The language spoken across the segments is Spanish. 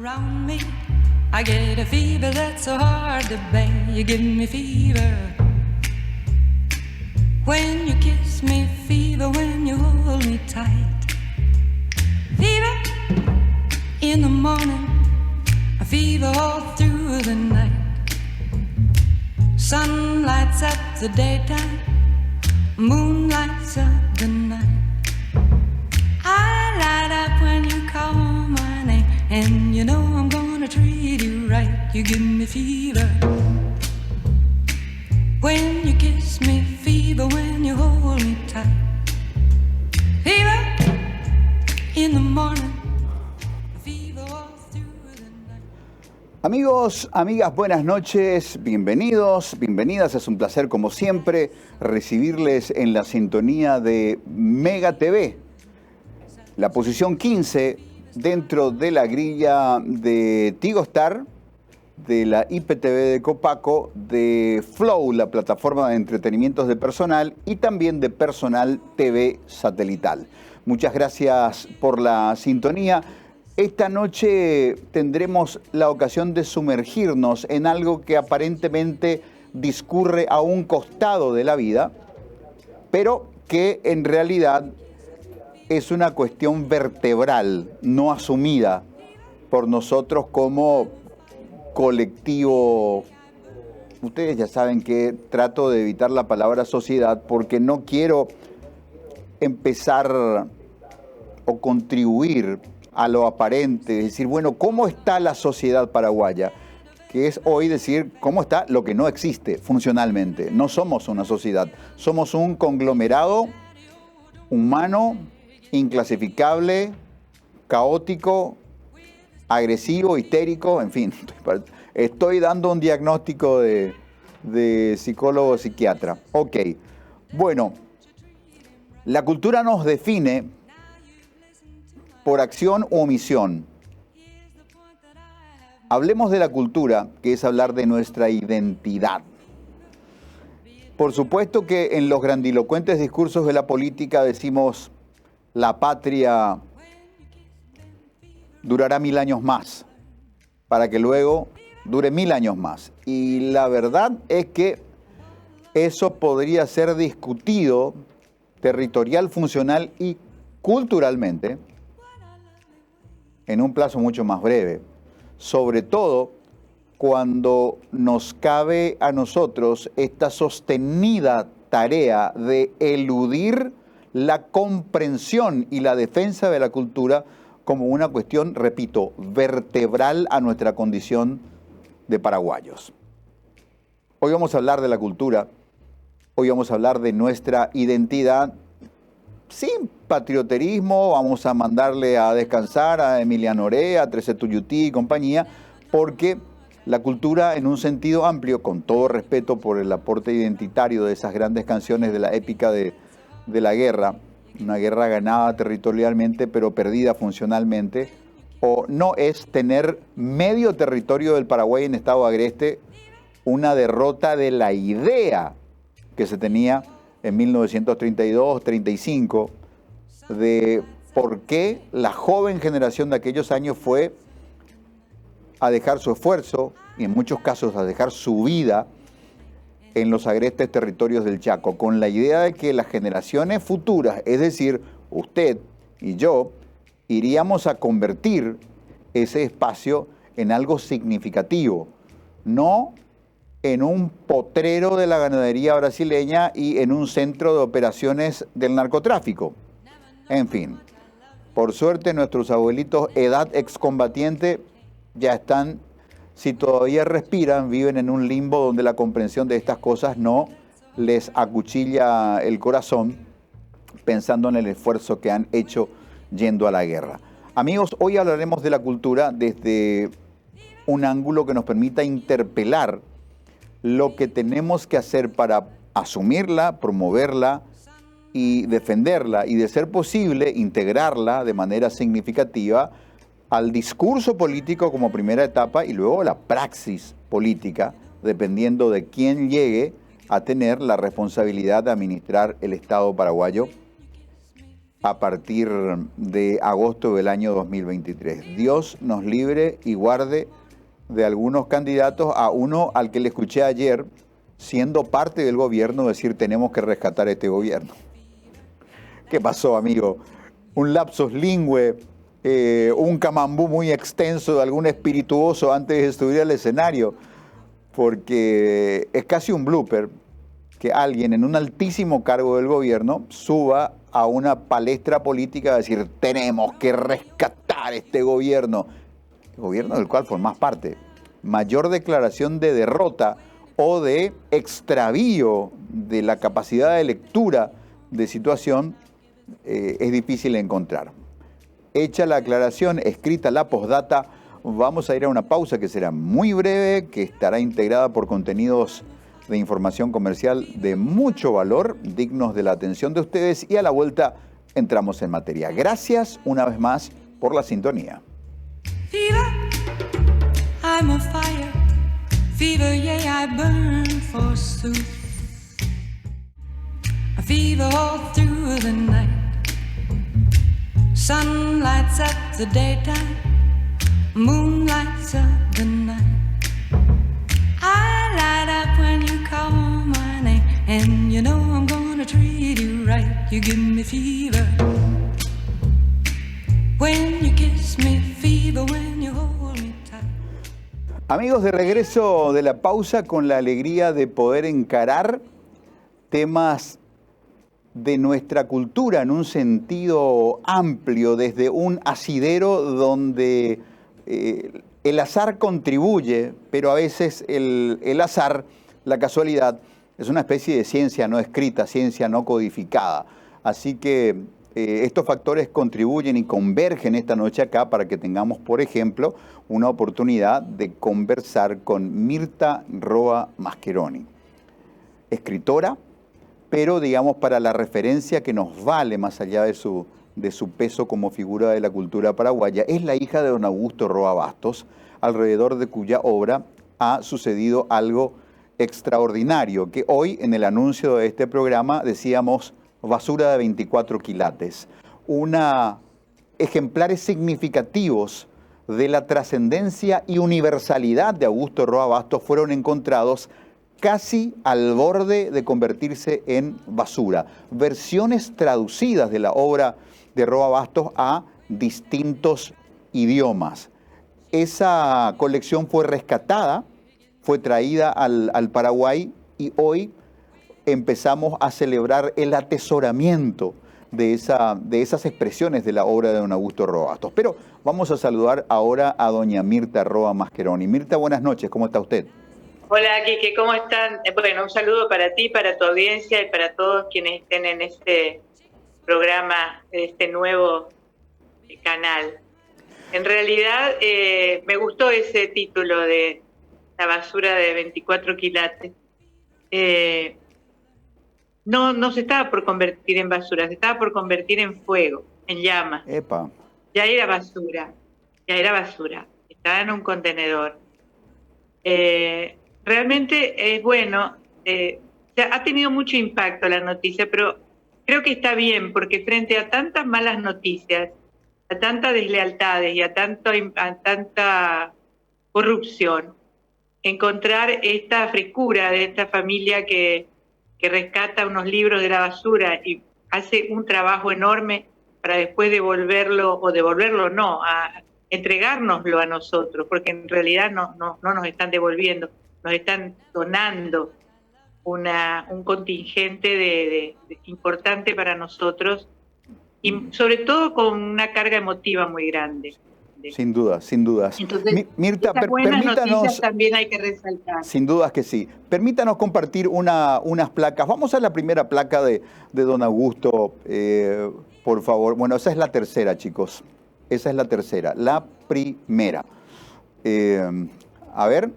around me, I get a fever that's so hard to bear. You give me fever when you kiss me, fever when you hold me tight. Fever in the morning, a fever all through the night. Sun lights up the daytime, moon lights up the night. I light up when you call my name, and you know I'm gonna treat you right. You give me fever when you kiss me, fever when you hold me tight. Fever in the morning, fever all through the night. Amigos, amigas, buenas noches, bienvenidos, bienvenidas. Es un placer, como siempre, recibirles en la sintonía de Mega TV, la posición 15 dentro de la grilla de Tigo Star, de la IPTV de Copaco, de Flow, la plataforma de entretenimientos de personal, y también de Personal TV satelital. Muchas gracias por la sintonía. Esta noche tendremos la ocasión de sumergirnos en algo que aparentemente discurre a un costado de la vida, pero que en realidad es una cuestión vertebral, no asumida por nosotros como colectivo. Ustedes ya saben que trato de evitar la palabra sociedad porque no quiero empezar o contribuir a lo aparente, decir, bueno, ¿cómo está la sociedad paraguaya? Que es hoy decir cómo está lo que no existe funcionalmente. No somos una sociedad, somos un conglomerado humano, inclasificable, caótico, agresivo, histérico, en fin. Estoy dando un diagnóstico de psicólogo psiquiatra. Ok, bueno, la cultura nos define por acción u omisión. Hablemos de la cultura, que es hablar de nuestra identidad. Por supuesto que en los grandilocuentes discursos de la política decimos la patria durará 1000 años más, para que luego dure 1000 años más. Y la verdad es que eso podría ser discutido territorial, funcional y culturalmente en un plazo mucho más breve, sobre todo cuando nos cabe a nosotros esta sostenida tarea de eludir la comprensión y la defensa de la cultura como una cuestión, repito, vertebral a nuestra condición de paraguayos. Hoy vamos a hablar de la cultura, hoy vamos a hablar de nuestra identidad sin patrioterismo. Vamos a mandarle a descansar a Emiliano Orea, a Trece Tuyutí y compañía, porque la cultura en un sentido amplio, con todo respeto por el aporte identitario de esas grandes canciones de la épica de la guerra, una guerra ganada territorialmente pero perdida funcionalmente, o no es tener medio territorio del Paraguay en estado agreste, una derrota de la idea que se tenía en 1932-35 de por qué la joven generación de aquellos años fue a dejar su esfuerzo y en muchos casos a dejar su vida en los agrestes territorios del Chaco, con la idea de que las generaciones futuras, es decir, usted y yo, iríamos a convertir ese espacio en algo significativo, no en un potrero de la ganadería brasileña y en un centro de operaciones del narcotráfico. En fin, por suerte nuestros abuelitos, edad excombatiente, ya están, si todavía respiran, viven en un limbo donde la comprensión de estas cosas no les acuchilla el corazón, pensando en el esfuerzo que han hecho yendo a la guerra. Amigos, hoy hablaremos de la cultura desde un ángulo que nos permita interpelar lo que tenemos que hacer para asumirla, promoverla y defenderla, y de ser posible integrarla de manera significativa al discurso político como primera etapa y luego la praxis política, dependiendo de quién llegue a tener la responsabilidad de administrar el Estado paraguayo a partir de agosto del año 2023. Dios nos libre y guarde de algunos candidatos, a uno al que le escuché ayer, siendo parte del gobierno, decir tenemos que rescatar este gobierno. ¿Qué pasó, amigo? Un lapsus lingüe, un camambú muy extenso de algún espirituoso antes de subir al escenario, porque es casi un blooper que alguien en un altísimo cargo del gobierno suba a una palestra política a decir tenemos que rescatar este gobierno, el gobierno del cual formás parte. Mayor declaración de derrota o de extravío de la capacidad de lectura de situación es difícil encontrar. Hecha la aclaración, escrita la postdata, vamos a ir a una pausa que será muy breve, que estará integrada por contenidos de información comercial de mucho valor, dignos de la atención de ustedes, y a la vuelta entramos en materia. Gracias una vez más por la sintonía. Fever, I'm on fire. Fever, yeah, I burn forsooth. A fever all through the night. Sun lights up the daytime. Moon lights up the night. I light up when you call my name, and you know I'm gonna treat you right. You give me fever when you kiss me, fever when you hold me tight. Amigos, de regreso de la pausa con la alegría de poder encarar temas de nuestra cultura en un sentido amplio, desde un asidero donde el azar contribuye, pero a veces el azar, la casualidad, es una especie de ciencia no escrita, ciencia no codificada. Así que estos factores contribuyen y convergen esta noche acá para que tengamos, por ejemplo, una oportunidad de conversar con Mirta Roa Mascheroni, escritora, pero digamos para la referencia que nos vale más allá de su peso como figura de la cultura paraguaya. Es la hija de don Augusto Roa Bastos, alrededor de cuya obra ha sucedido algo extraordinario, que hoy en el anuncio de este programa decíamos basura de 24 quilates. Ejemplares significativos de la trascendencia y universalidad de Augusto Roa Bastos fueron encontrados casi al borde de convertirse en basura. Versiones traducidas de la obra de Roa Bastos a distintos idiomas. Esa colección fue rescatada, fue traída al Paraguay y hoy empezamos a celebrar el atesoramiento de esas expresiones de la obra de don Augusto Roa Bastos. Pero vamos a saludar ahora a doña Mirta Roa Mascheroni. Mirta, buenas noches, ¿cómo está usted? Hola, Quique, ¿cómo están? Bueno, un saludo para ti, para tu audiencia y para todos quienes estén en este programa, este nuevo canal. En realidad, me gustó ese título de La basura de 24 quilates. No se estaba por convertir en basura, se estaba por convertir en fuego, en llama. Epa. Ya era basura, estaba en un contenedor. Realmente es bueno, ha tenido mucho impacto la noticia, pero creo que está bien, porque frente a tantas malas noticias, a tantas deslealtades y a tanta corrupción, encontrar esta frescura de esta familia que rescata unos libros de la basura y hace un trabajo enorme para después devolverlo no, a entregárnoslo a nosotros, porque en realidad no nos están devolviendo, nos están donando un contingente importante para nosotros y sobre todo con una carga emotiva muy grande. Sin duda, sin dudas. Entonces, Mirta, permítanos, también hay que resaltar. Sin dudas que sí. Permítanos compartir unas placas. Vamos a la primera placa de don Augusto, por favor. Bueno, esa es la tercera, chicos. Esa es la tercera. La primera. A ver.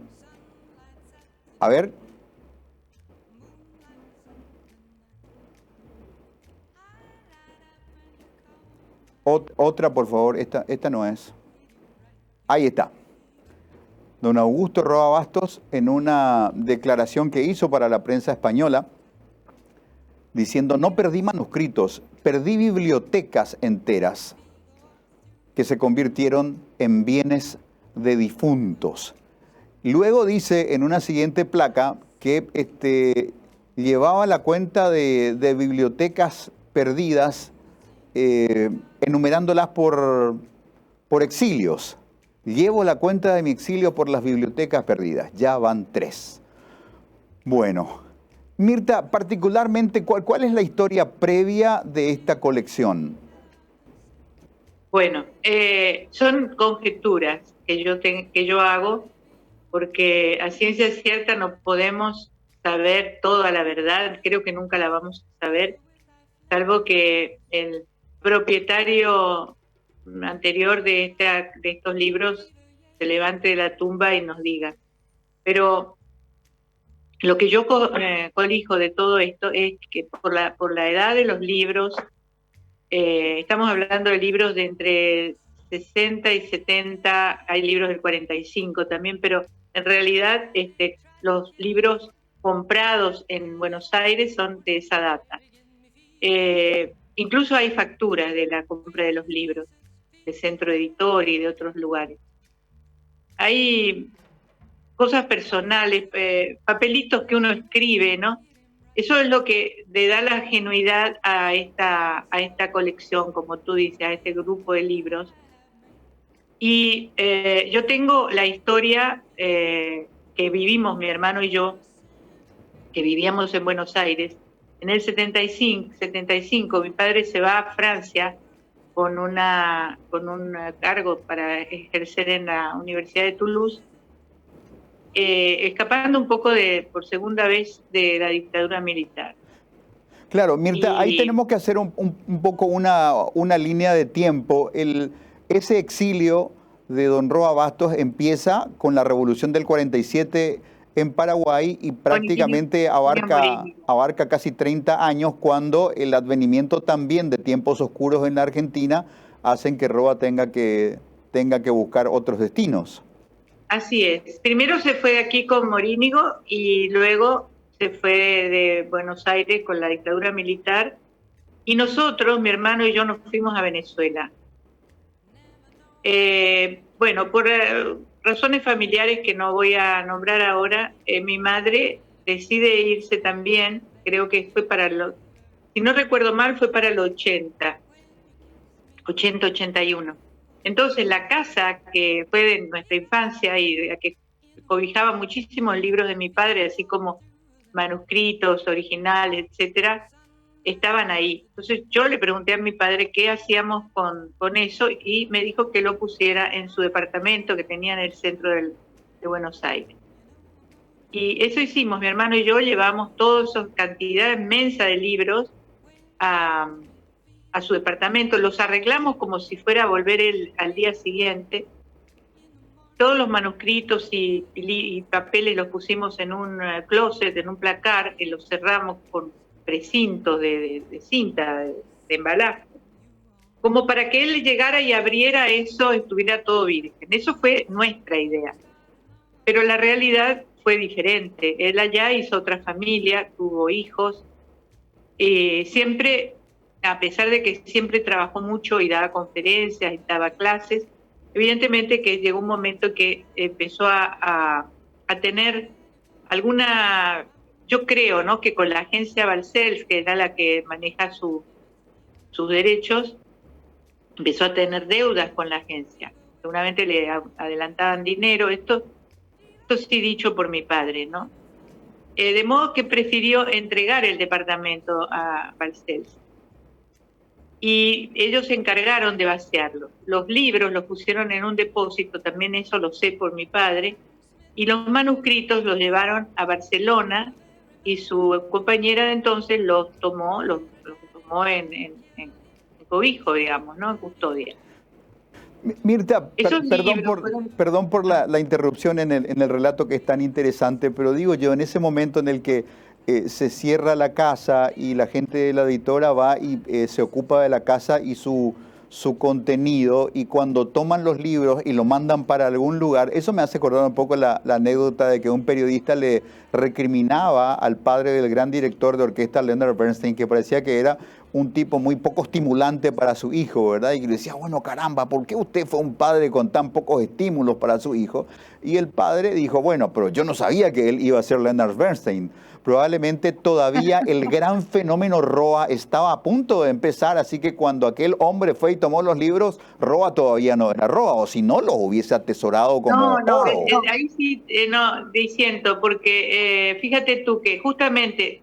Otra, por favor. Esta no es. Ahí está. Don Augusto Roa Bastos, en una declaración que hizo para la prensa española, diciendo: no perdí manuscritos, perdí bibliotecas enteras que se convirtieron en bienes de difuntos. Luego dice en una siguiente placa que llevaba la cuenta de bibliotecas perdidas, enumerándolas por exilios. Llevo la cuenta de mi exilio por las bibliotecas perdidas. Ya van 3. Bueno, Mirta, particularmente, ¿cuál es la historia previa de esta colección? Bueno, son conjeturas que yo hago, porque a ciencia cierta no podemos saber toda la verdad, creo que nunca la vamos a saber, salvo que el propietario anterior de estos libros se levante de la tumba y nos diga. Pero lo que yo colijo de todo esto es que por la edad de los libros, estamos hablando de libros de entre 60 y 70, hay libros del 45 también, pero en realidad los libros comprados en Buenos Aires son de esa data. Incluso hay facturas de la compra de los libros, de Centro Editor y de otros lugares. Hay cosas personales, papelitos que uno escribe, ¿no? Eso es lo que le da la genuidad a esta colección, como tú dices, a este grupo de libros. Y yo tengo la historia que vivimos mi hermano y yo, que vivíamos en Buenos Aires. En el 75 mi padre se va a Francia con un cargo para ejercer en la Universidad de Toulouse, escapando un poco por segunda vez de la dictadura militar. Claro, Mirta, ahí tenemos que hacer un poco una línea de tiempo. Ese exilio de don Roa Bastos empieza con la Revolución del 47 en Paraguay y prácticamente abarca casi 30 años, cuando el advenimiento también de tiempos oscuros en la Argentina hacen que Roa tenga que buscar otros destinos. Así es. Primero se fue de aquí con Morínigo y luego se fue de Buenos Aires con la dictadura militar. Y nosotros, mi hermano y yo, nos fuimos a Venezuela. Bueno, por razones familiares que no voy a nombrar ahora, mi madre decide irse también, creo que fue si no recuerdo mal, fue para el 80-81. Entonces la casa que fue de nuestra infancia y que cobijaba muchísimos libros de mi padre, así como manuscritos, originales, etcétera, estaban ahí. Entonces yo le pregunté a mi padre qué hacíamos con eso y me dijo que lo pusiera en su departamento que tenía en el centro de Buenos Aires. Y eso hicimos, mi hermano y yo llevamos toda esa cantidad inmensa de libros a su departamento, los arreglamos como si fuera a volver al día siguiente. Todos los manuscritos y papeles los pusimos en un closet, en un placar, que los cerramos con precintos de cinta, de embalaje, como para que él llegara y abriera eso, estuviera todo virgen. Eso fue nuestra idea. Pero la realidad fue diferente. Él allá hizo otra familia, tuvo hijos, siempre, a pesar de que siempre trabajó mucho y daba conferencias y daba clases, evidentemente que llegó un momento que empezó a tener alguna, yo creo, ¿no?, que con la agencia Balcells, que era la que maneja sus derechos, empezó a tener deudas con la agencia. Seguramente le adelantaban dinero, esto sí dicho por mi padre, ¿no? De modo que prefirió entregar el departamento a Balcells. Y ellos se encargaron de vaciarlo. Los libros los pusieron en un depósito, también eso lo sé por mi padre, y los manuscritos los llevaron a Barcelona y su compañera de entonces los tomó en cobijo, digamos, ¿no?, en custodia. Mirta, perdón por la interrupción en el relato, que es tan interesante, pero digo yo, en ese momento en el que se cierra la casa y la gente de la editora va y se ocupa de la casa y su contenido, y cuando toman los libros y lo mandan para algún lugar, eso me hace acordar un poco la anécdota de que un periodista le recriminaba al padre del gran director de orquesta, Leonard Bernstein, que parecía que era un tipo muy poco estimulante para su hijo, ¿verdad? Y le decía, bueno, caramba, ¿por qué usted fue un padre con tan pocos estímulos para su hijo? Y el padre dijo, bueno, pero yo no sabía que él iba a ser Leonard Bernstein. Probablemente todavía el gran fenómeno Roa estaba a punto de empezar, así que cuando aquel hombre fue y tomó los libros, Roa todavía no era Roa, o si no, los hubiese atesorado como oro. Ahí sí, no, diciendo, porque fíjate tú que justamente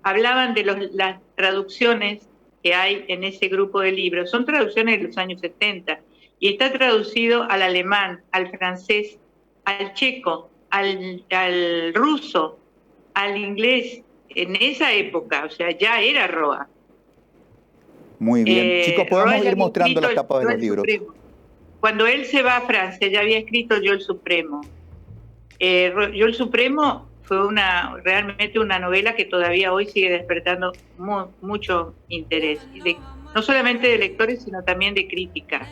hablaban de las traducciones que hay en ese grupo de libros, son traducciones de los años 70, y está traducido al alemán, al francés, al checo, al ruso, al inglés, en esa época, o sea, ya era Roa. Muy bien. Chicos, podemos Roa ir mostrando las tapas de los el libros. Supremo. Cuando él se va a Francia, ya había escrito Yo el Supremo. Yo el Supremo fue realmente una novela que todavía hoy sigue despertando mucho interés, no solamente de lectores, sino también de crítica.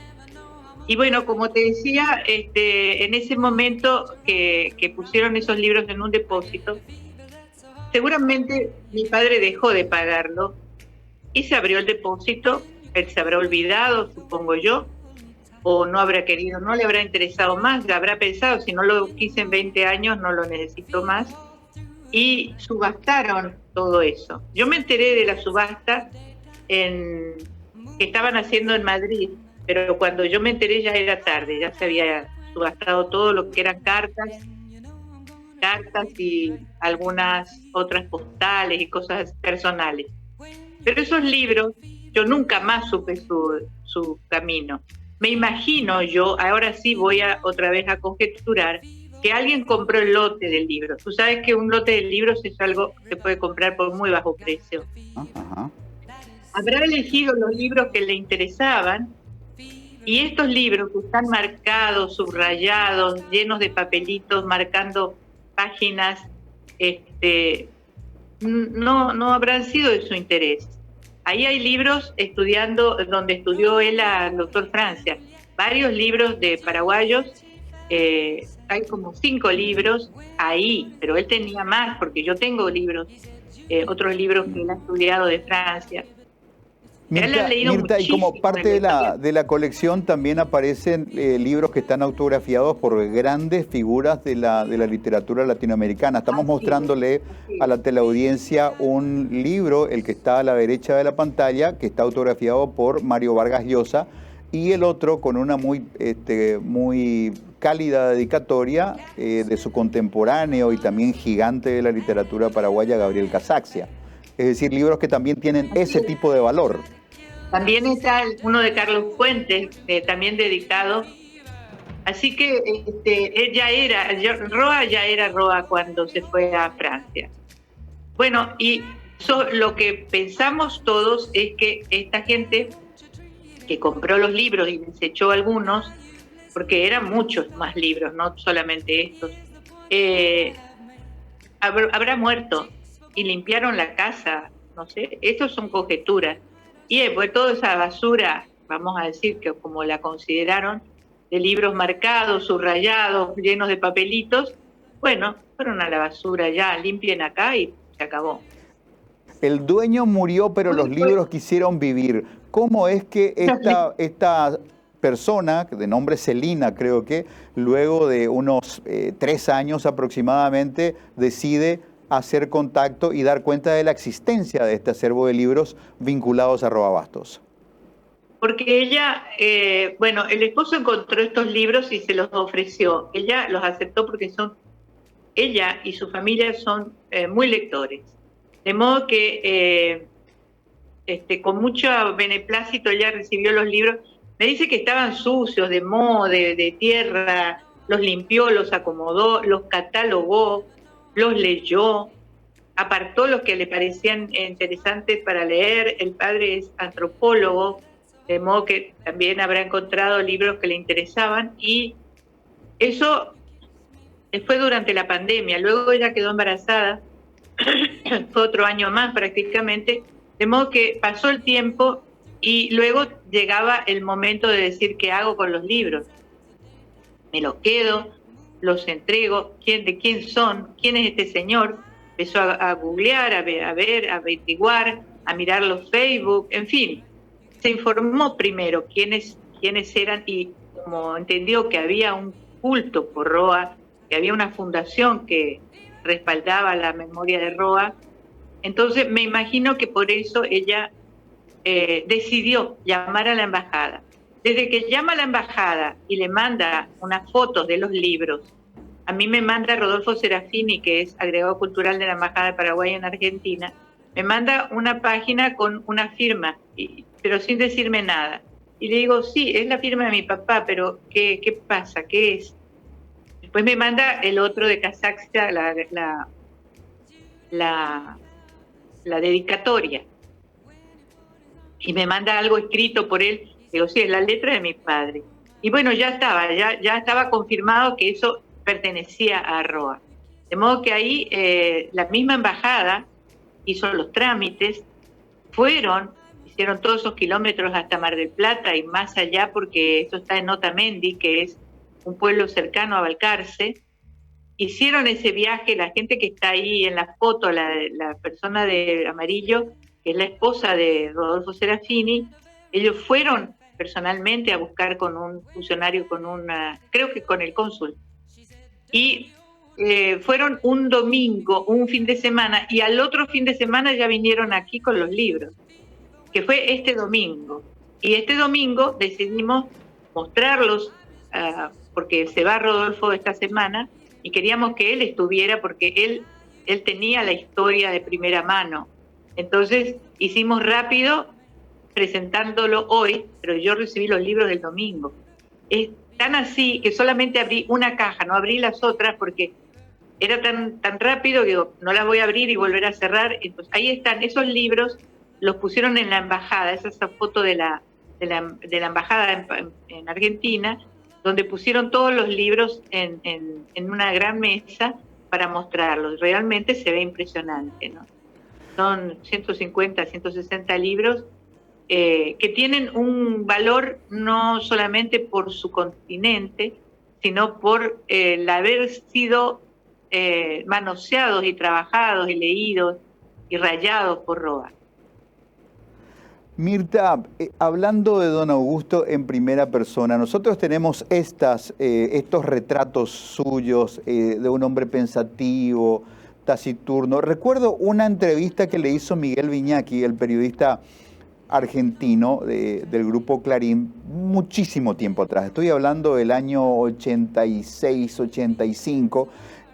Y bueno, como te decía, en ese momento que pusieron esos libros en un depósito, seguramente mi padre dejó de pagarlo y se abrió el depósito. Él se habrá olvidado, supongo yo, o no habrá querido, no le habrá interesado más, habrá pensado, si no lo quise en 20 años, no lo necesito más, y subastaron todo eso. Yo me enteré de la subasta que estaban haciendo en Madrid, pero cuando yo me enteré ya era tarde, ya se había subastado todo lo que eran cartas y algunas otras postales y cosas personales. Pero esos libros, yo nunca más supe su camino. Me imagino yo, ahora sí voy otra vez a conjeturar, que alguien compró el lote del libro. Tú sabes que un lote de libros es algo que se puede comprar por muy bajo precio. Ajá. Habrá elegido los libros que le interesaban, y estos libros que están marcados, subrayados, llenos de papelitos, marcando páginas, no habrán sido de su interés. Ahí hay libros donde estudió él al doctor Francia, varios libros de paraguayos, hay como 5 libros ahí, pero él tenía más, porque yo tengo libros, otros libros que él ha estudiado de Francia. Mirta, y como parte de la colección también aparecen libros que están autografiados por grandes figuras de la literatura latinoamericana. Estamos mostrándole a la teleaudiencia un libro, el que está a la derecha de la pantalla, que está autografiado por Mario Vargas Llosa, y el otro con una muy cálida dedicatoria de su contemporáneo y también gigante de la literatura paraguaya, Gabriel Casaxia. Es decir, libros que también tienen ese tipo de valor. También está uno de Carlos Fuentes, también dedicado. Así que Roa ya era Roa cuando se fue a Francia. Bueno, y lo que pensamos todos es que esta gente que compró los libros y desechó algunos, porque eran muchos más libros, no solamente estos, habrá muerto y limpiaron la casa, no sé, estos son conjeturas. Y pues toda esa basura, vamos a decir que como la consideraron, de libros marcados, subrayados, llenos de papelitos, bueno, fueron a la basura ya, limpien acá y se acabó. El dueño murió, pero los libros quisieron vivir. ¿Cómo es que esta persona, de nombre Celina creo que, luego de unos 3 años aproximadamente, decide hacer contacto y dar cuenta de la existencia de este acervo de libros vinculados a Roa Bastos? Porque ella, el esposo encontró estos libros y se los ofreció. Ella los aceptó porque ella y su familia son muy lectores. De modo que con mucho beneplácito ella recibió los libros. Me dice que estaban sucios, de moho, de tierra, los limpió, los acomodó, los catalogó, los leyó, apartó los que le parecían interesantes para leer. El padre es antropólogo, de modo que también habrá encontrado libros que le interesaban, y eso fue durante la pandemia. Luego ella quedó embarazada, fue otro año más prácticamente, de modo que pasó el tiempo y luego llegaba el momento de decir qué hago con los libros. Me los quedo, los entrego, de quién son, quién es este señor. Empezó a googlear, a ver, a averiguar, a mirar los Facebook, en fin, se informó primero quiénes eran y como entendió que había un culto por Roa, que había una fundación que respaldaba la memoria de Roa, entonces me imagino que por eso ella decidió llamar a la embajada. Desde que llama a la embajada y le manda unas fotos de los libros, a mí me manda Rodolfo Serafini, que es agregado cultural de la Embajada de Paraguay en Argentina, me manda una página con una firma, pero sin decirme nada. Y le digo, sí, es la firma de mi papá, pero ¿qué pasa? ¿Qué es? Después me manda el otro de Casaxia, la dedicatoria. Y me manda algo escrito por él. Digo, sí, es la letra de mi padre. Y bueno, ya estaba confirmado que eso pertenecía a Roa. De modo que ahí la misma embajada hizo los trámites, hicieron todos esos kilómetros hasta Mar del Plata y más allá, porque eso está en Otamendi, que es un pueblo cercano a Balcarce. Hicieron ese viaje, la gente que está ahí en la foto, la persona de amarillo, que es la esposa de Rodolfo Serafini, ellos fueron personalmente a buscar con un funcionario, creo que con el cónsul. Y fueron un domingo, un fin de semana, y al otro fin de semana ya vinieron aquí con los libros, que fue este domingo. Y este domingo decidimos mostrarlos, porque se va Rodolfo esta semana, y queríamos que él estuviera porque él tenía la historia de primera mano. Entonces hicimos rápido presentándolo hoy, pero yo recibí los libros del domingo. Es tan así que solamente abrí una caja, no abrí las otras porque era tan rápido que no las voy a abrir y volver a cerrar. Entonces ahí están esos libros, los pusieron en la embajada, esa foto de la embajada en Argentina, donde pusieron todos los libros en una gran mesa para mostrarlos. Realmente se ve impresionante, ¿no? Son 150, 160 libros que tienen un valor no solamente por su continente, sino por el haber sido manoseados y trabajados y leídos y rayados por Roa. Mirta, hablando de don Augusto en primera persona, nosotros tenemos estos retratos suyos de un hombre pensativo, taciturno. Recuerdo una entrevista que le hizo Miguel Viñaki, el periodista argentino del grupo Clarín, muchísimo tiempo atrás. Estoy hablando del año 86, 85,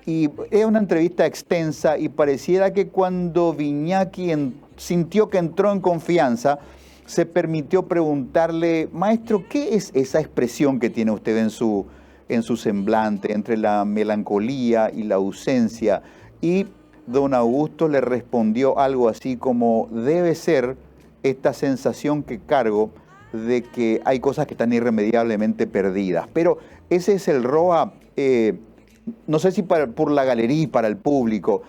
y era una entrevista extensa y pareciera que cuando Viñaki sintió que entró en confianza, se permitió preguntarle, maestro, ¿qué es esa expresión que tiene usted en su semblante, entre la melancolía y la ausencia? Y don Augusto le respondió algo así como, debe ser esta sensación que cargo de que hay cosas que están irremediablemente perdidas. Pero ese es el Roa, no sé si por la galería y para el público.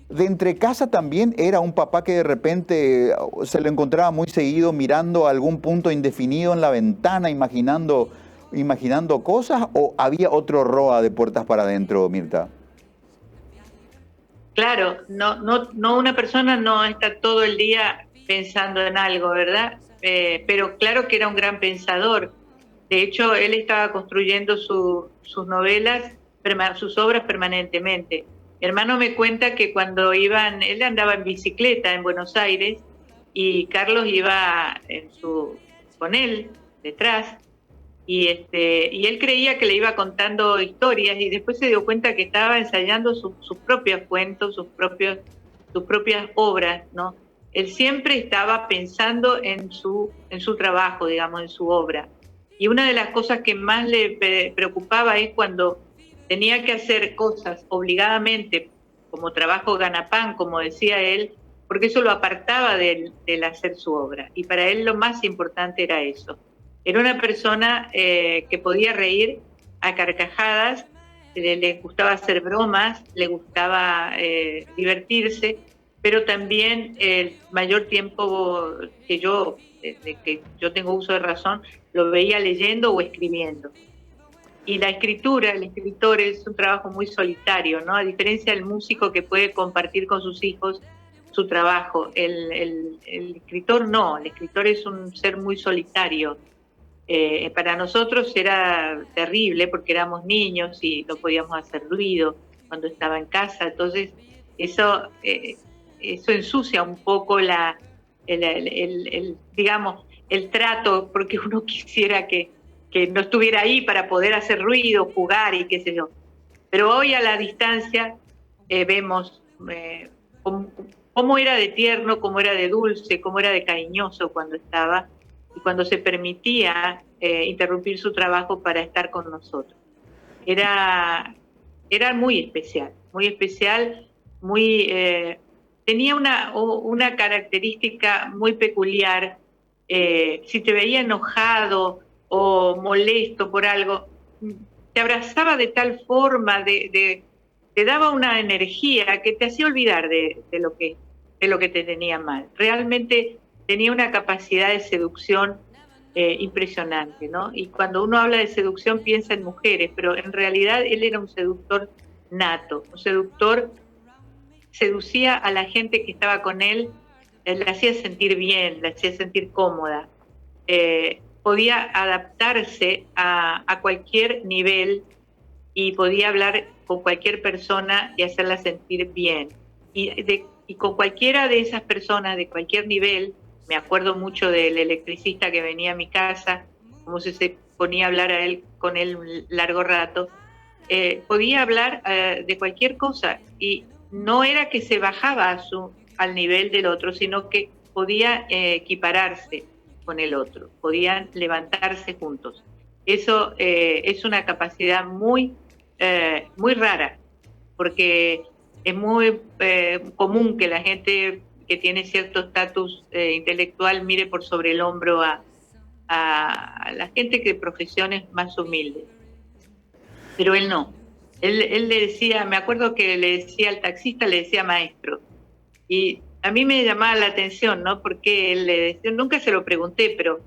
De entre casa también era un papá que de repente se lo encontraba muy seguido mirando a algún punto indefinido en la ventana, imaginando cosas, ¿o había otro Roa de puertas para adentro, Mirta? Claro, no una persona no está todo el día pensando en algo, ¿verdad? Pero claro que era un gran pensador. De hecho, él estaba construyendo sus novelas, sus obras permanentemente. Mi hermano me cuenta que cuando él andaba en bicicleta en Buenos Aires y Carlos iba con él detrás, y él creía que le iba contando historias y después se dio cuenta que estaba ensayando sus propios cuentos, sus propias obras, ¿no? Él siempre estaba pensando en su trabajo, digamos, en su obra. Y una de las cosas que más le preocupaba es cuando tenía que hacer cosas obligadamente, como trabajo ganapán, como decía él, porque eso lo apartaba del hacer su obra. Y para él lo más importante era eso. Era una persona que podía reír a carcajadas, le gustaba hacer bromas, le gustaba divertirse, pero también el mayor tiempo que yo tengo uso de razón, lo veía leyendo o escribiendo. Y el escritor es un trabajo muy solitario, ¿no? A diferencia del músico que puede compartir con sus hijos su trabajo. El escritor no, el escritor es un ser muy solitario. Para nosotros era terrible porque éramos niños y no podíamos hacer ruido cuando estaba en casa, entonces eso ensucia un poco digamos, el trato, porque uno quisiera que no estuviera ahí para poder hacer ruido, jugar y qué sé yo. Pero hoy a la distancia vemos cómo era de tierno, cómo era de dulce, cómo era de cariñoso cuando estaba y cuando se permitía interrumpir su trabajo para estar con nosotros. Era muy especial, tenía una característica muy peculiar. Si te veía enojado o molesto por algo, te abrazaba de tal forma, te daba una energía que te hacía olvidar de lo que te tenía mal. Realmente tenía una capacidad de seducción impresionante, ¿no? Y cuando uno habla de seducción piensa en mujeres, pero en realidad él era un seductor nato, un seductor, seducía a la gente que estaba con él, la hacía sentir bien, la hacía sentir cómoda, podía adaptarse a cualquier nivel y podía hablar con cualquier persona y hacerla sentir bien. Y con cualquiera de esas personas de cualquier nivel, me acuerdo mucho del electricista que venía a mi casa, como si se ponía a hablar con él un largo rato, podía hablar de cualquier cosa y no era que se bajaba al nivel del otro, sino que podía equipararse con el otro, podían levantarse juntos. Eso es una capacidad muy rara, porque es muy común que la gente que tiene cierto estatus intelectual mire por sobre el hombro a la gente de profesiones más humildes. Pero él no. Él le decía, me acuerdo que le decía al taxista, le decía maestro. Y a mí me llamaba la atención, ¿no? Porque él le decía, nunca se lo pregunté, pero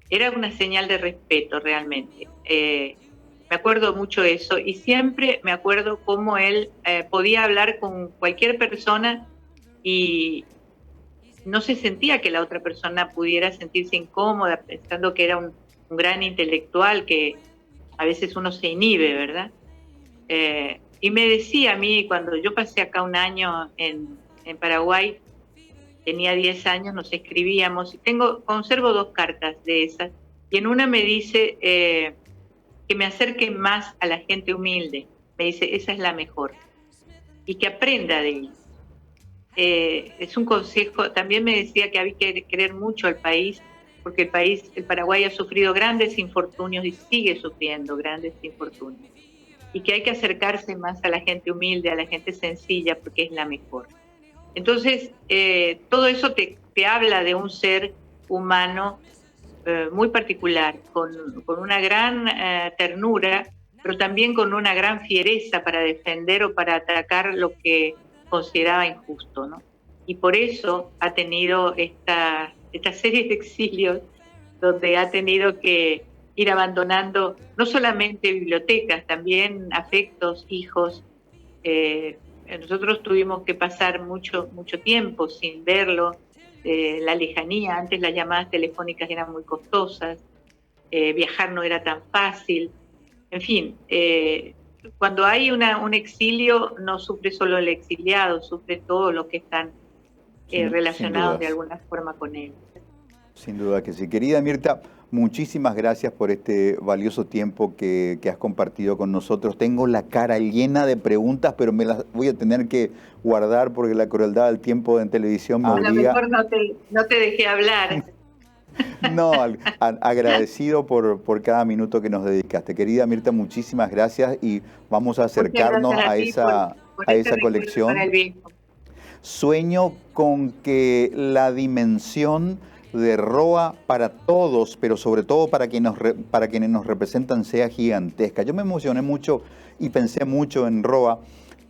era una señal de respeto realmente. Me acuerdo mucho eso y siempre me acuerdo cómo él podía hablar con cualquier persona y no se sentía que la otra persona pudiera sentirse incómoda pensando que era un gran intelectual, que a veces uno se inhibe, ¿verdad? Y me decía a mí, cuando yo pasé acá un año en Paraguay, tenía 10 años, nos escribíamos, y conservo 2 cartas de esas, y en una me dice que me acerque más a la gente humilde, me dice, esa es la mejor, y que aprenda de ellos. Es un consejo. También me decía que había que querer mucho al país, porque el Paraguay ha sufrido grandes infortunios y sigue sufriendo grandes infortunios, y que hay que acercarse más a la gente humilde, a la gente sencilla, porque es la mejor. Entonces, todo eso te habla de un ser humano muy particular, con una gran ternura, pero también con una gran fiereza para defender o para atacar lo que consideraba injusto, ¿no? Y por eso ha tenido esta serie de exilios donde ha tenido que ir abandonando no solamente bibliotecas, también afectos, hijos. Nosotros tuvimos que pasar mucho tiempo sin verlo, la lejanía. Antes las llamadas telefónicas eran muy costosas, viajar no era tan fácil. En fin, cuando hay un exilio, no sufre solo el exiliado, sufre todos los que están relacionados de alguna forma con él. Sin duda que sí. Querida Mirta, muchísimas gracias por este valioso tiempo que has compartido con nosotros. Tengo la cara llena de preguntas, pero me las voy a tener que guardar porque la crueldad del tiempo en televisión me obliga. A lo mejor no te dejé hablar. No, agradecido por cada minuto que nos dedicaste. Querida Mirta, muchísimas gracias y vamos a acercarnos a esa colección. Sueño con que la dimensión de Roa para todos, pero sobre todo para quienes nos representan, sea gigantesca. Yo me emocioné mucho y pensé mucho en Roa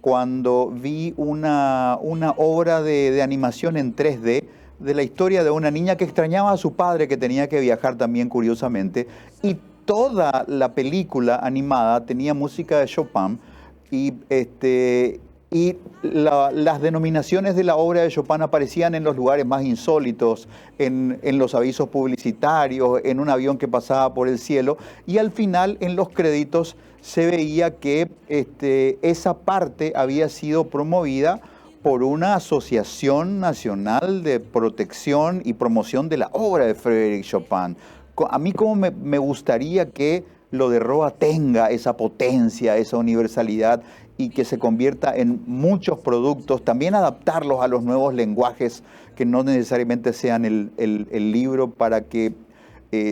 cuando vi una obra de animación en 3D de la historia de una niña que extrañaba a su padre, que tenía que viajar también, curiosamente, y toda la película animada tenía música de Chopin, y Y las denominaciones de la obra de Chopin aparecían en los lugares más insólitos, en los avisos publicitarios, en un avión que pasaba por el cielo, y al final en los créditos se veía que esa parte había sido promovida por una asociación nacional de protección y promoción de la obra de Frédéric Chopin. A mí como me gustaría que lo de Roa tenga esa potencia, esa universalidad y que se convierta en muchos productos, también adaptarlos a los nuevos lenguajes que no necesariamente sean el libro, para que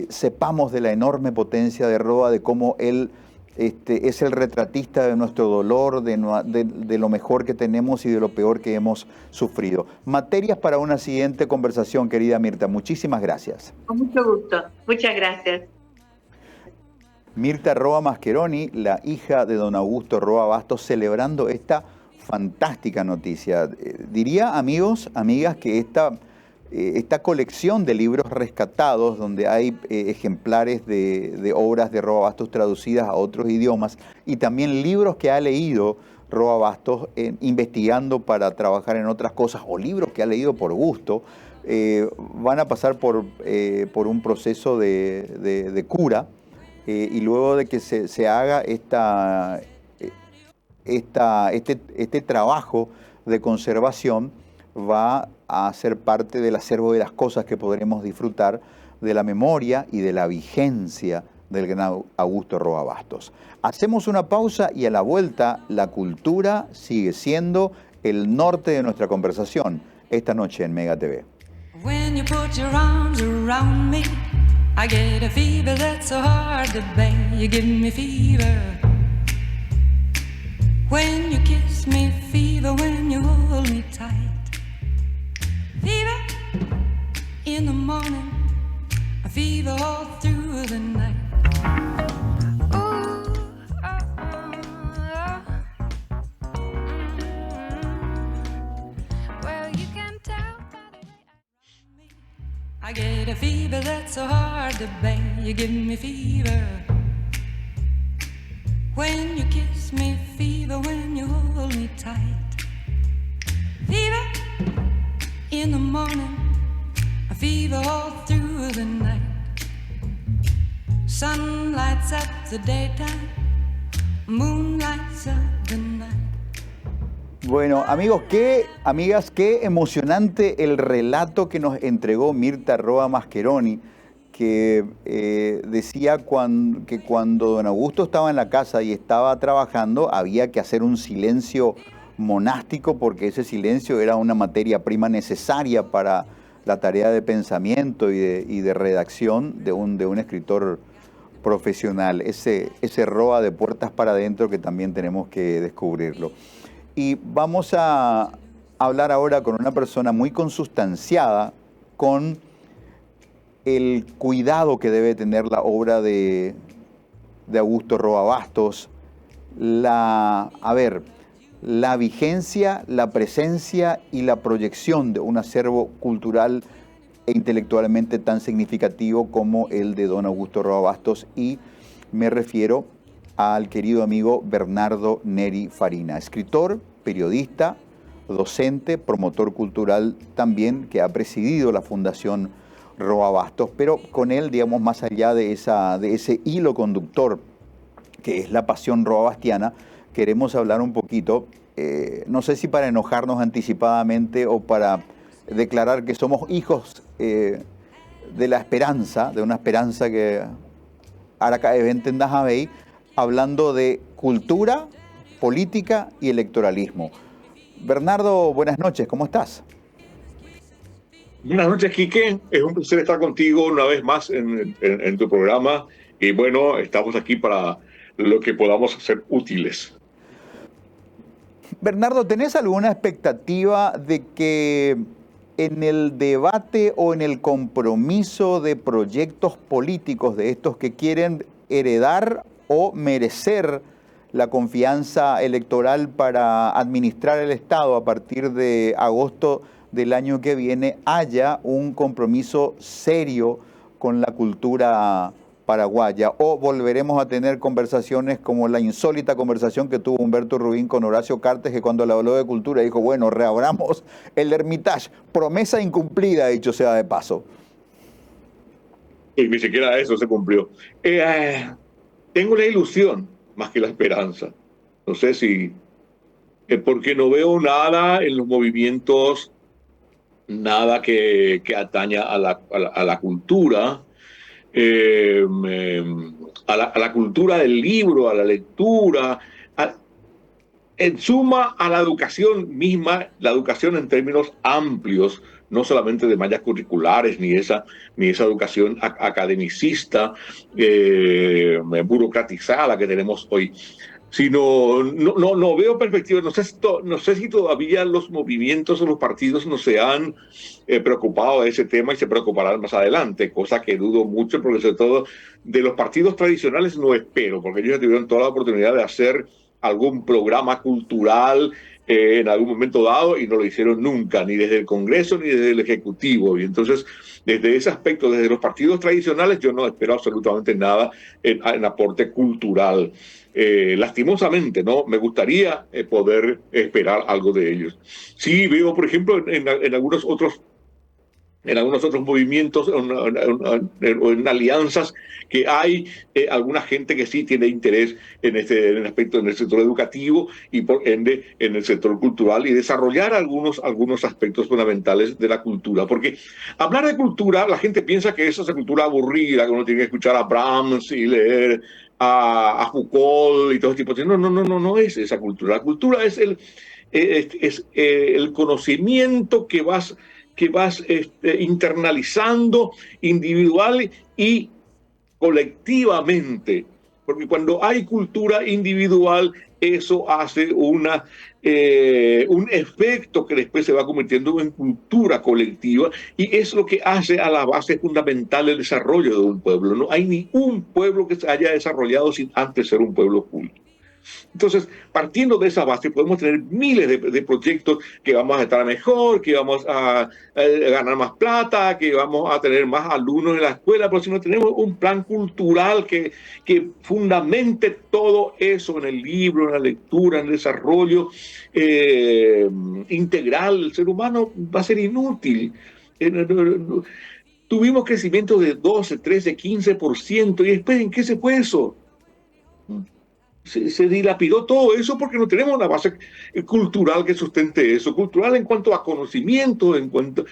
sepamos de la enorme potencia de Roa, de cómo él es el retratista de nuestro dolor, de lo mejor que tenemos y de lo peor que hemos sufrido. Materias para una siguiente conversación, querida Mirta. Muchísimas gracias. Con mucho gusto. Muchas gracias. Mirta Roa Mascheroni, la hija de don Augusto Roa Bastos, celebrando esta fantástica noticia. Diría, amigos, amigas, que esta colección de libros rescatados, donde hay ejemplares de obras de Roa Bastos traducidas a otros idiomas, y también libros que ha leído Roa Bastos investigando para trabajar en otras cosas, o libros que ha leído por gusto, van a pasar por un proceso de cura, y luego de que se haga este trabajo de conservación, va a ser parte del acervo de las cosas que podremos disfrutar de la memoria y de la vigencia del gran Augusto Roa Bastos. Hacemos una pausa y a la vuelta la cultura sigue siendo el norte de nuestra conversación esta noche en Mega TV. When you put your arms around me, I get a fever that's so hard to bear. You give me fever. When you kiss me, fever. When you hold me tight, fever in the morning, a fever all through the night. Ooh, well, you can tell by the way I get a fever that's so hard to bear. You give me fever. When you kiss me, fever. When you hold me tight, fever in the morning, a fever all through the night. Sun lights up the daytime, moon lights up the night. Bueno, amigos, amigas, qué emocionante el relato que nos entregó Mirta Roa Mascheroni, que decía que cuando don Augusto estaba en la casa y estaba trabajando, había que hacer un silencio monástico, porque ese silencio era una materia prima necesaria para la tarea de pensamiento y de redacción de un escritor profesional. Ese Roa de puertas para adentro que también tenemos que descubrirlo. Y vamos a hablar ahora con una persona muy consustanciada con el cuidado que debe tener la obra de Augusto Roa Bastos, la vigencia, la presencia y la proyección de un acervo cultural e intelectualmente tan significativo como el de don Augusto Roa Bastos, y me refiero al querido amigo Bernardo Neri Farina, escritor, periodista, docente, promotor cultural también, que ha presidido la Fundación Roa Bastos, pero con él, digamos, más allá de ese hilo conductor que es la pasión roabastiana, queremos hablar un poquito, no sé si para enojarnos anticipadamente o para declarar que somos hijos de la esperanza, de una esperanza que Araca Eventendas Habey, hablando de cultura, política y electoralismo. Bernardo, buenas noches, ¿cómo estás? Buenas noches, Quique. Es un placer estar contigo una vez más en tu programa. Y bueno, estamos aquí para lo que podamos ser útiles. Bernardo, ¿tenés alguna expectativa de que en el debate o en el compromiso de proyectos políticos de estos que quieren heredar o merecer la confianza electoral para administrar el Estado a partir de agosto del año que viene, haya un compromiso serio con la cultura paraguaya, o volveremos a tener conversaciones como la insólita conversación que tuvo Humberto Rubín con Horacio Cartes, que cuando le habló de cultura dijo, bueno, reabramos el Hermitage, promesa incumplida, dicho sea de paso. Y ni siquiera eso se cumplió. Tengo la ilusión más que la esperanza. No sé si... porque no veo nada en los movimientos, nada que ataña a la cultura, a la cultura del libro, a la lectura, en suma a la educación misma, la educación en términos amplios, no solamente de mallas curriculares, ni esa educación academicista, burocratizada que tenemos hoy, sino no veo perspectiva. No sé si todavía los movimientos o los partidos no se han preocupado de ese tema y se preocuparán más adelante, cosa que dudo mucho, porque sobre todo de los partidos tradicionales no espero, porque ellos tuvieron toda la oportunidad de hacer algún programa cultural en algún momento dado y no lo hicieron nunca, ni desde el Congreso ni desde el Ejecutivo. Y entonces, desde ese aspecto, desde los partidos tradicionales, yo no espero absolutamente nada en aporte cultural. Lastimosamente, ¿no? Me gustaría poder esperar algo de ellos. Sí veo, por ejemplo, en algunos otros movimientos, en alianzas, que hay alguna gente que sí tiene interés en el aspecto, en el sector educativo y por ende en el sector cultural, y desarrollar algunos aspectos fundamentales de la cultura. Porque hablar de cultura, la gente piensa que esa es la cultura aburrida, que uno tiene que escuchar a Brahms y leer a Foucault y todo tipo de cosas. No es esa cultura. La cultura es el conocimiento que vas internalizando individual y colectivamente, porque cuando hay cultura individual, eso hace un efecto que después se va convirtiendo en cultura colectiva, y es lo que hace a la base fundamental del desarrollo de un pueblo. No hay ni un pueblo que se haya desarrollado sin antes ser un pueblo culto. Entonces, partiendo de esa base, podemos tener miles de proyectos que vamos a estar mejor, que vamos a ganar más plata, que vamos a tener más alumnos en la escuela, pero si no tenemos un plan cultural que fundamente todo eso en el libro, en la lectura, en el desarrollo integral del ser humano, va a ser inútil. Tuvimos crecimiento de 12, 13, 15%, y después, ¿en qué se fue eso? Se dilapidó todo eso porque no tenemos una base cultural que sustente eso, cultural en cuanto a conocimiento, en cuanto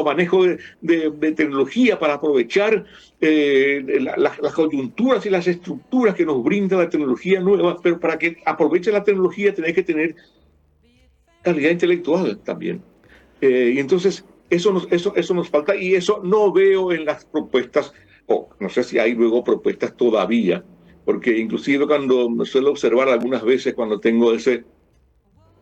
a manejo de tecnología para aprovechar las coyunturas y las estructuras que nos brinda la tecnología nueva. Pero para que aproveche la tecnología tenés que tener calidad intelectual también, y entonces eso nos falta, y eso no veo en las propuestas, o no sé si hay luego propuestas todavía, porque inclusive cuando me suelo observar algunas veces, cuando tengo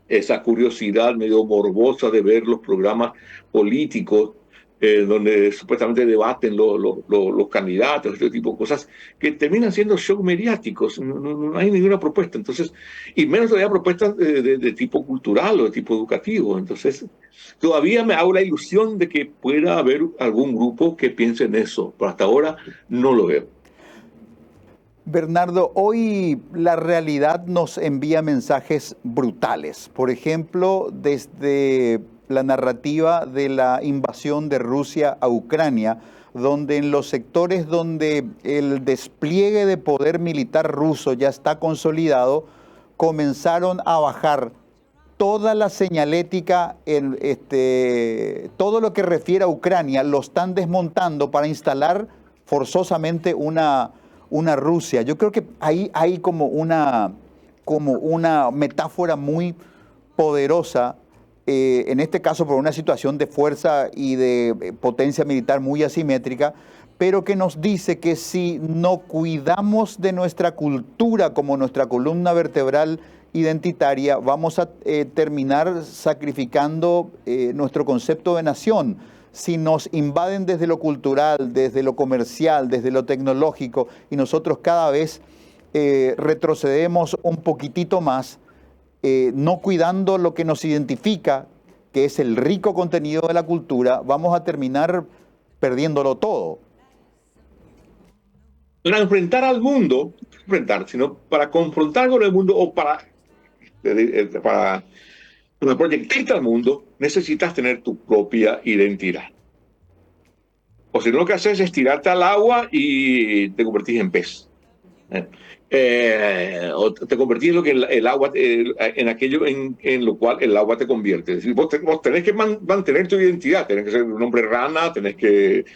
esa curiosidad medio morbosa de ver los programas políticos donde supuestamente debaten los candidatos, este tipo de cosas, que terminan siendo shows mediáticos. No hay ninguna propuesta, entonces, y menos todavía propuestas de tipo cultural o de tipo educativo. Entonces, todavía me hago la ilusión de que pueda haber algún grupo que piense en eso, pero hasta ahora no lo veo. Bernardo, hoy la realidad nos envía mensajes brutales. Por ejemplo, desde la narrativa de la invasión de Rusia a Ucrania, donde en los sectores donde el despliegue de poder militar ruso ya está consolidado, comenzaron a bajar toda la señalética, todo lo que refiere a Ucrania, lo están desmontando para instalar forzosamente una Rusia. Yo creo que ahí hay como una metáfora muy poderosa, en este caso por una situación de fuerza y de potencia militar muy asimétrica, pero que nos dice que si no cuidamos de nuestra cultura como nuestra columna vertebral identitaria, vamos a terminar sacrificando nuestro concepto de nación. Si nos invaden desde lo cultural, desde lo comercial, desde lo tecnológico, y nosotros cada vez retrocedemos un poquitito más, no cuidando lo que nos identifica, que es el rico contenido de la cultura, vamos a terminar perdiéndolo todo. para enfrentar al mundo, sino para confrontar con el mundo o para proyectarte al mundo, necesitas tener tu propia identidad. O si no, lo que haces es tirarte al agua y te convertís en pez. O te convertís en lo que el agua, en aquello en lo cual el agua te convierte. Es decir, vos tenés que mantener tu identidad, tenés que ser un hombre rana, tenés que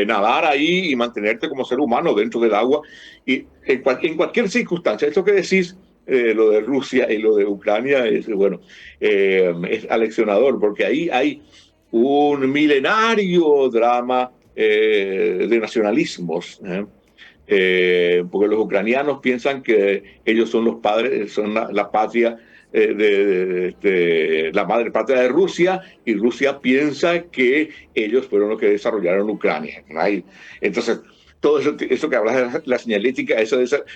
nadar ahí y mantenerte como ser humano dentro del agua. Y en cualquier circunstancia, esto que decís, lo de Rusia y lo de Ucrania, es aleccionador, porque ahí hay un milenario drama de nacionalismos, porque los ucranianos piensan que ellos son los padres, son la patria, la madre patria de Rusia, y Rusia piensa que ellos fueron los que desarrollaron Ucrania. ¿Right? Entonces, todo eso que hablas de la señalética,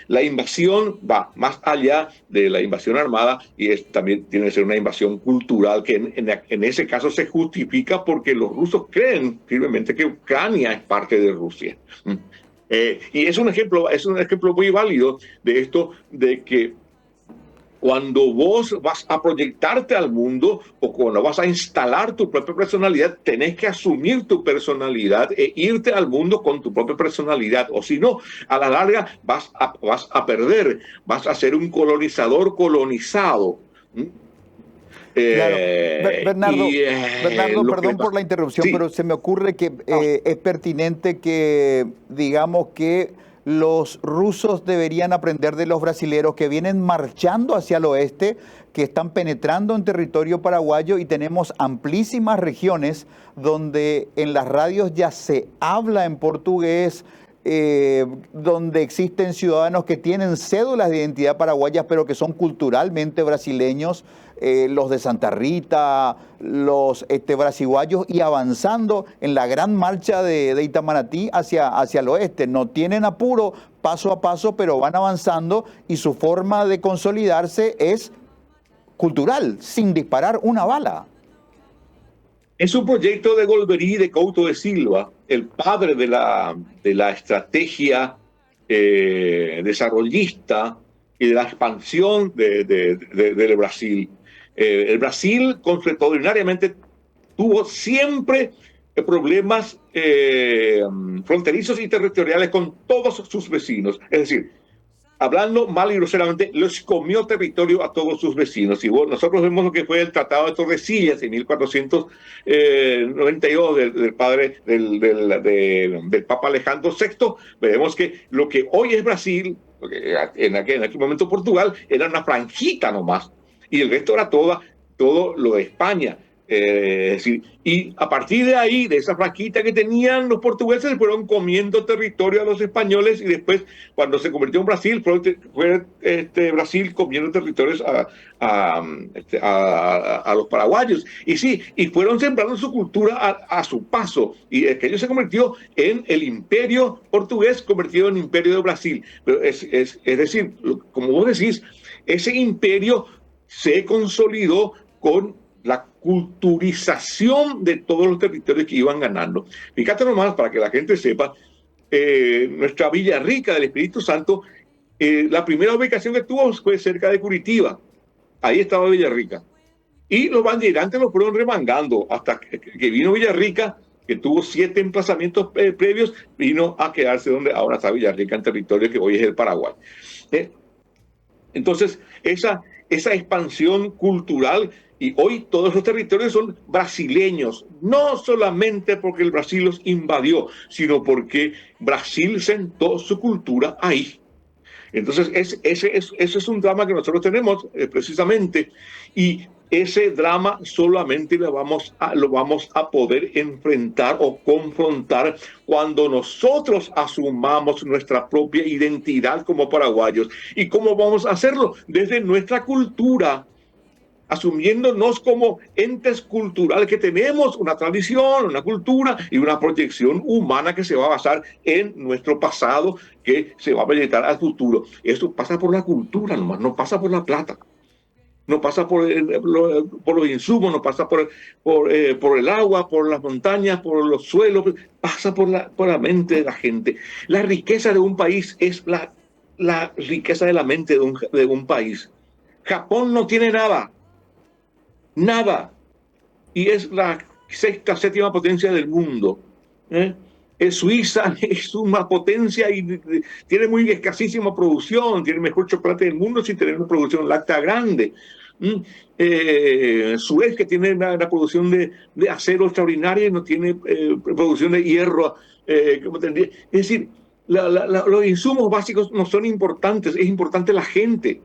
la invasión va más allá de la invasión armada y también tiene que ser una invasión cultural que en ese caso se justifica porque los rusos creen firmemente que Ucrania es parte de Rusia. Y es un ejemplo muy válido de esto, de que cuando vos vas a proyectarte al mundo o cuando vas a instalar tu propia personalidad, tenés que asumir tu personalidad e irte al mundo con tu propia personalidad. O si no, a la larga vas a perder, vas a ser un colonizador colonizado. Claro. Bernardo, perdón por la interrupción, sí. Pero se me ocurre que es pertinente que digamos que los rusos deberían aprender de los brasileros que vienen marchando hacia el oeste, que están penetrando en territorio paraguayo, y tenemos amplísimas regiones donde en las radios ya se habla en portugués, donde existen ciudadanos que tienen cédulas de identidad paraguayas, pero que son culturalmente brasileños, los de Santa Rita, los brasiguayos, y avanzando en la gran marcha de Itamaraty hacia el oeste. No tienen apuro, paso a paso, pero van avanzando, y su forma de consolidarse es cultural, sin disparar una bala. Es un proyecto de Golbery de Couto de Silva, el padre de la estrategia desarrollista y de la expansión del Brasil. El Brasil consuetudinariamente tuvo siempre problemas fronterizos y territoriales con todos sus vecinos. Es decir, hablando mal y groseramente, les comió territorio a todos sus vecinos. Y nosotros vemos lo que fue el Tratado de Tordesillas en 1492 del Papa Alejandro VI. Veremos que lo que hoy es Brasil, en aquel momento Portugal, era una franjita nomás, y el resto era todo lo de España. Es decir, y a partir de ahí, de esa franquita que tenían los portugueses, fueron comiendo territorio a los españoles, y después, cuando se convirtió en Brasil, fue Brasil comiendo territorios a los paraguayos. Y sí, y fueron sembrando su cultura a su paso, y aquello se convirtió en el imperio portugués convertido en imperio de Brasil. Pero es decir, como vos decís, ese imperio se consolidó con la culturización de todos los territorios que iban ganando. Fíjate nomás, para que la gente sepa, nuestra Villarrica del Espíritu Santo, la primera ubicación que tuvo fue cerca de Curitiba. Ahí estaba Villarrica. Y los bandeirantes lo fueron remangando hasta que vino Villarrica, que tuvo 7 emplazamientos previos, vino a quedarse donde ahora está Villarrica, en territorio que hoy es el Paraguay. Entonces, esa expansión cultural, y hoy todos los territorios son brasileños, no solamente porque el Brasil los invadió, sino porque Brasil sentó su cultura ahí. Entonces, ese es un drama que nosotros tenemos precisamente, y ese drama solamente lo vamos a poder enfrentar o confrontar cuando nosotros asumamos nuestra propia identidad como paraguayos. ¿Y cómo vamos a hacerlo? Desde nuestra cultura, asumiéndonos como entes culturales que tenemos una tradición, una cultura y una proyección humana que se va a basar en nuestro pasado, que se va a proyectar al futuro. Eso pasa por la cultura nomás, no pasa por la plata. no pasa por los insumos, no pasa por el agua, por las montañas, por los suelos, pasa por la mente de la gente. La riqueza de un país es la riqueza de la mente de un país. Japón no tiene nada, nada, y es la sexta, séptima potencia del mundo. Suiza es una potencia y tiene muy escasísima producción, tiene el mejor chocolate del mundo sin tener una producción láctea grande. Suez, que tiene una producción de acero extraordinaria y no tiene producción de hierro. Es decir, los insumos básicos no son importantes, es importante la gente.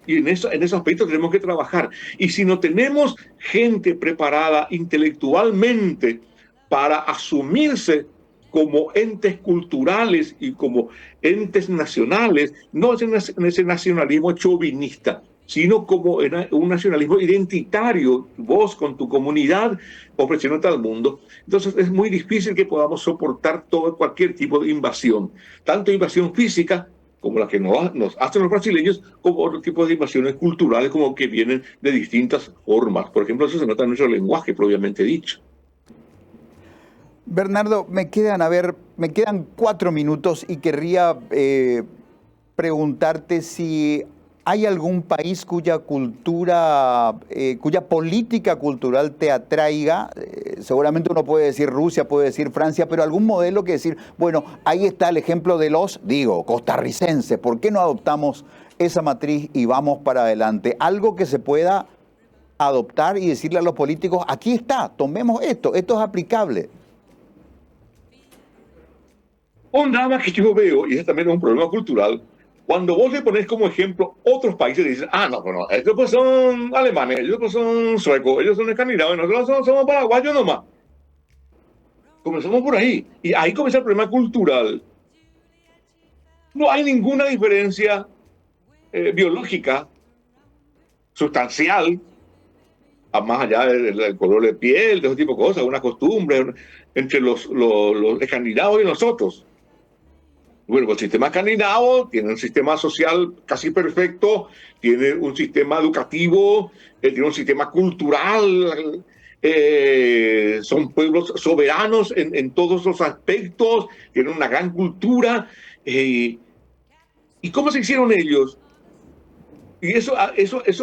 Y en ese aspecto tenemos que trabajar. Y si no tenemos gente preparada intelectualmente para asumirse como entes culturales y como entes nacionales, no en ese nacionalismo chauvinista, sino como un nacionalismo identitario, vos con tu comunidad ofreciéndote al mundo. Entonces es muy difícil que podamos soportar cualquier tipo de invasión, tanto invasión física como la que nos hacen los brasileños, como otro tipo de invasiones culturales como que vienen de distintas formas. Por ejemplo, eso se nota en nuestro lenguaje propiamente dicho. Bernardo, me quedan 4 minutos y querría preguntarte si hay algún país cuya cultura, cuya política cultural te atraiga. Seguramente uno puede decir Rusia, puede decir Francia, pero algún modelo que decir, bueno, ahí está el ejemplo de los, costarricenses. ¿Por qué no adoptamos esa matriz y vamos para adelante? Algo que se pueda adoptar y decirle a los políticos, aquí está, tomemos esto es aplicable. Un drama que yo veo, y ese también es un problema cultural, cuando vos le pones como ejemplo otros países, dices, no, bueno, estos pues son alemanes, ellos pues son suecos, ellos son escandinavos, nosotros somos paraguayos nomás. Comenzamos por ahí, y ahí comienza el problema cultural. No hay ninguna diferencia biológica, sustancial, más allá del color de piel, de ese tipo de cosas, una costumbre entre los escandinavos y nosotros. Bueno, el sistema escandinavo tiene un sistema social casi perfecto, tiene un sistema educativo, tiene un sistema cultural, son pueblos soberanos en todos los aspectos, tienen una gran cultura. ¿Y cómo se hicieron ellos? Y eso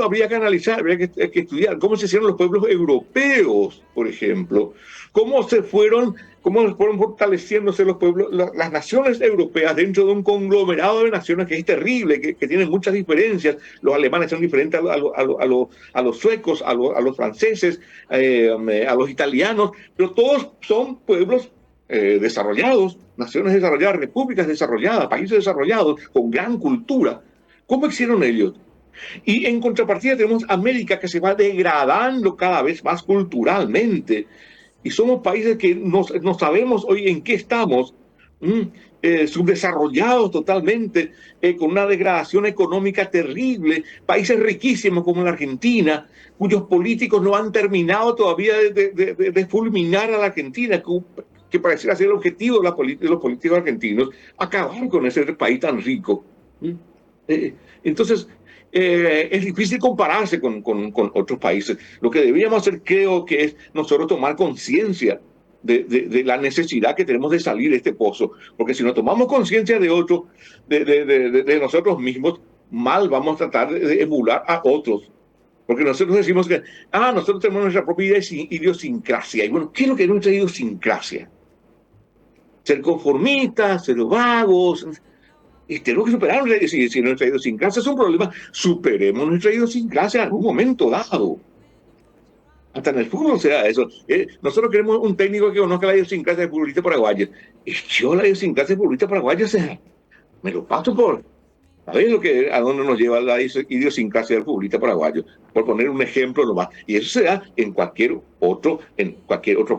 habría que analizar, habría que estudiar cómo se hicieron los pueblos europeos, por ejemplo, cómo fueron fortaleciéndose los pueblos, las naciones europeas dentro de un conglomerado de naciones que es terrible, que tienen muchas diferencias. Los alemanes son diferentes a los suecos, a los franceses, a los italianos, pero todos son pueblos desarrollados, naciones desarrolladas, repúblicas desarrolladas, países desarrollados, con gran cultura. ¿Cómo hicieron ellos? Y en contrapartida tenemos América, que se va degradando cada vez más culturalmente. Y somos países que no sabemos hoy en qué estamos, subdesarrollados totalmente, con una degradación económica terrible. Países riquísimos como la Argentina, cuyos políticos no han terminado todavía de fulminar a la Argentina, que pareciera ser el objetivo de los políticos argentinos, acabar con ese país tan rico. Entonces, es difícil compararse con otros países. Lo que deberíamos hacer, creo que es nosotros tomar conciencia de la necesidad que tenemos de salir de este pozo, porque si no tomamos conciencia de nosotros mismos, mal vamos a tratar de emular a otros. Porque nosotros decimos que nosotros tenemos nuestra propia idiosincrasia. Y bueno, ¿qué es lo que es nuestra idiosincrasia? Ser conformistas, ser vagos. Tenemos que superar si nuestra idiosincrasia es un problema, superemos nuestra idiosincrasia en algún momento dado. Hasta en el fútbol se da eso. Nosotros queremos un técnico que conozca la idiosincrasia del futbolista paraguayo. Y yo la idiosincrasia del futbolista paraguayo, me lo paso por... ¿Sabes a dónde nos lleva la idiosincrasia del futbolista paraguayo? Por poner un ejemplo nomás. Y eso se da en cualquier otro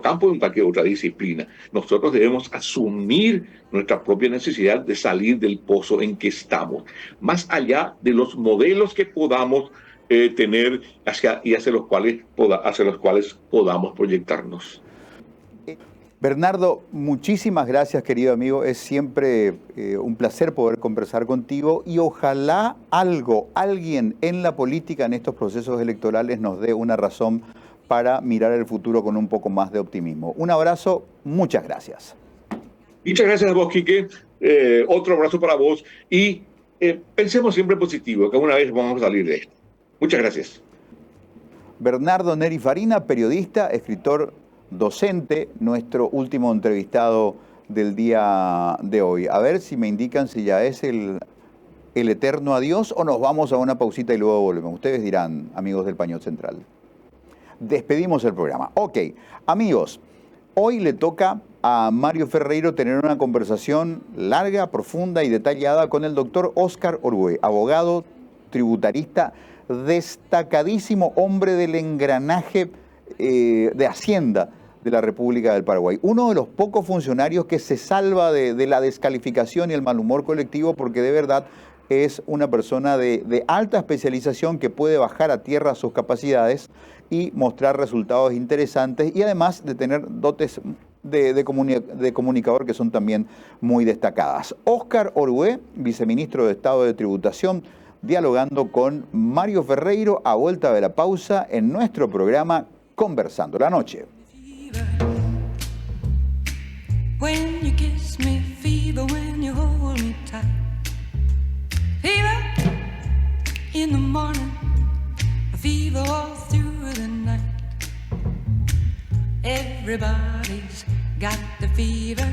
campo, en cualquier otra disciplina. Nosotros debemos asumir nuestra propia necesidad de salir del pozo en que estamos, más allá de los modelos que podamos tener hacia los cuales podamos proyectarnos. Bernardo, muchísimas gracias, querido amigo. Es siempre un placer poder conversar contigo y ojalá alguien en la política, en estos procesos electorales, nos dé una razón para mirar el futuro con un poco más de optimismo. Un abrazo, muchas gracias. Muchas gracias a vos, Quique. Otro abrazo para vos y pensemos siempre positivo, que una vez vamos a salir de esto. Muchas gracias. Bernardo Neri Farina, periodista, escritor, docente, nuestro último entrevistado del día de hoy. A ver si me indican si ya es el eterno adiós o nos vamos a una pausita y luego volvemos. Ustedes dirán, amigos del Pañol Central. Despedimos el programa. Ok, amigos, hoy le toca a Mario Ferreiro tener una conversación larga, profunda y detallada con el doctor Óscar Orue, abogado, tributarista, destacadísimo hombre del engranaje de Hacienda de la República del Paraguay. Uno de los pocos funcionarios que se salva de la descalificación y el mal humor colectivo, porque de verdad es una persona de alta especialización que puede bajar a tierra sus capacidades y mostrar resultados interesantes y además de tener dotes de comunicador que son también muy destacadas. Óscar Orue, viceministro de Estado de Tributación, dialogando con Mario Ferreiro a vuelta de la pausa en nuestro programa Conversando la Noche. When you kiss me, fever when you hold me tight. Fever in the morning, fever all through the night. Everybody's got the fever.